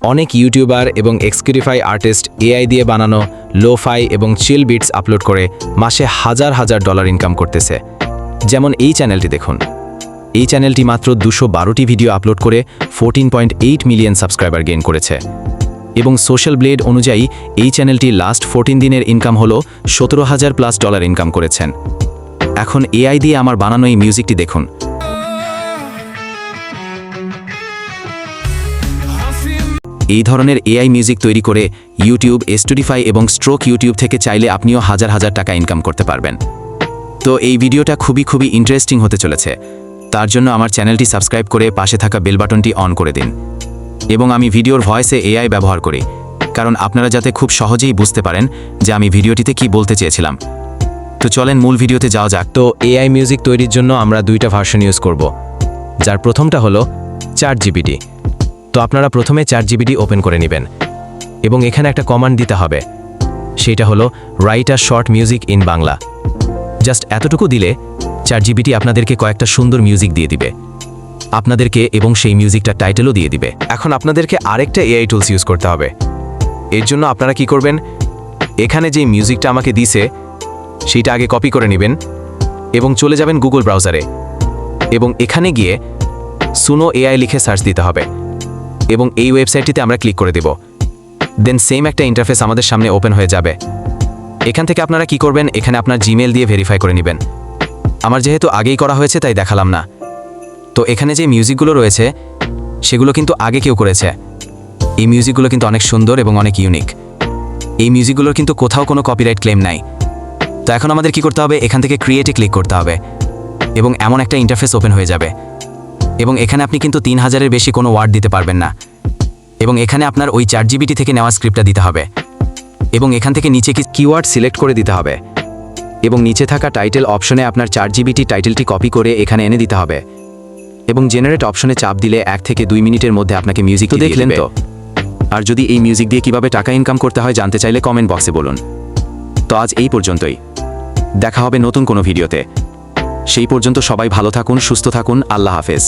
অনেক ইউটিউবার এবং এক্সকিউটিফাই artist AI দিয়ে বানানো লো-ফাই এবং চিল বিটস আপলোড করে মাসে হাজার হাজার ডলার ইনকাম করতেছে। যেমন এই চ্যানেলটি দেখুন। এই চ্যানেলটি মাত্র 212টি ভিডিও আপলোড করে 14.8 মিলিয়ন সাবস্ক্রাইবার গেইন করেছে এবং সোশ্যাল ব্লেড অনুযায়ী এই চ্যানেলটি লাস্ট 14 দিনের ইনকাম হলো 17,000+ ডলার ইনকাম করেছেন। এখন এআই দিয়ে আমার বানানো এই মিউজিকটি দেখুন। এই ধরনের এআই মিউজিক তৈরি করে ইউটিউব, স্টুডিফাই এবং স্ট্রোক ইউটিউব থেকে চাইলে আপনিও হাজার হাজার টাকা ইনকাম করতে পারবেন। তো এই ভিডিওটা খুবই ইন্টারেস্টিং হতে চলেছে। তার জন্য আমার চ্যানেলটি সাবস্ক্রাইব করে পাশে থাকা বেল বাটনটি অন করে দিন। এবং আমি ভিডিওর ভয়েসে এআই ব্যবহার করি, কারণ আপনারা যাতে খুব সহজেই বুঝতে পারেন যে আমি ভিডিওটিতে কি বলতে চেয়েছিলাম। তো চলেন মূল ভিডিওতে যাওয়া যাক। তো এআই মিউজিক তৈরির জন্য আমরা দুইটা ভার্সন ইউজ করব, যার প্রথমটা হলো ChatGPT। তো আপনারা প্রথমে ChatGPT ওপেন করে নেবেন এবং এখানে একটা কমান্ড দিতে হবে, সেটা হলো write a short music in Bangla. Just এতটুকু দিলে ChatGPT আপনাদেরকে কয়েকটা সুন্দর মিউজিক দিয়ে দিবে আপনাদেরকে, এবং সেই মিউজিকটা টাইটেলও দিয়ে দিবে। এখন আপনাদেরকে আরেকটা এআই টুলস ইউজ করতে হবে। এর জন্য আপনারা কি করবেন, এখানে যে মিউজিকটা আমাকে দিছে সেইটা আগে কপি করে নেবেন এবং চলে যাবেন গুগল ব্রাউজারে এবং এখানে গিয়ে সুনো এআই লিখে সার্চ দিতে হবে এবং এই ওয়েবসাইটটিতে আমরা ক্লিক করে দেব। দেন সেম একটা ইন্টারফেস আমাদের সামনে ওপেন হয়ে যাবে। এখান থেকে আপনারা কি করবেন, এখানে আপনার জিমেল দিয়ে ভেরিফাই করে নেবেন। আমার যেহেতু আগেই করা হয়েছে তাই দেখালাম না। তো এখানে যে মিউজিকগুলো রয়েছে সেগুলো কিন্তু আগে কেউ করেছে। এই মিউজিকগুলো কিন্তু অনেক সুন্দর এবং অনেক ইউনিক। এই মিউজিকগুলোর কিন্তু কোথাও কোনো কপিরাইট ক্লেম নাই। তো এখন আমাদের কি করতে হবে, এখান থেকে ক্রিয়েটে ক্লিক করতে হবে এবং এমন একটা ইন্টারফেস ওপেন হয়ে যাবে এবং এখানে আপনি কিন্তু 3000-এর বেশি কোনো ওয়ার্ড দিতে পারবেন না এবং এখানে আপনার ওই ChatGPT থেকে নেওয়া স্ক্রিপ্টটা দিতে হবে এবং এখান থেকে নিচে কিওয়ার্ড সিলেক্ট করে দিতে হবে এবং নিচে থাকা টাইটেল অপশনে আপনার ChatGPT টাইটেলটি কপি করে এখানে এনে দিতে হবে এবং জেনারেট অপশনে চাপ দিলে 1 থেকে 2 মিনিটের মধ্যে আপনাকে মিউজিক দেখলেন। তো আর যদি এই মিউজিক দিয়ে কিভাবে টাকা ইনকাম করতে হয় জানতে চাইলে কমেন্ট বক্সে বলুন। তো আজ এই পর্যন্তই, দেখা হবে নতুন কোনো ভিডিওতে। সেই পর্যন্ত সবাই ভালো থাকুন, সুস্থ থাকুন। আল্লাহ হাফেজ।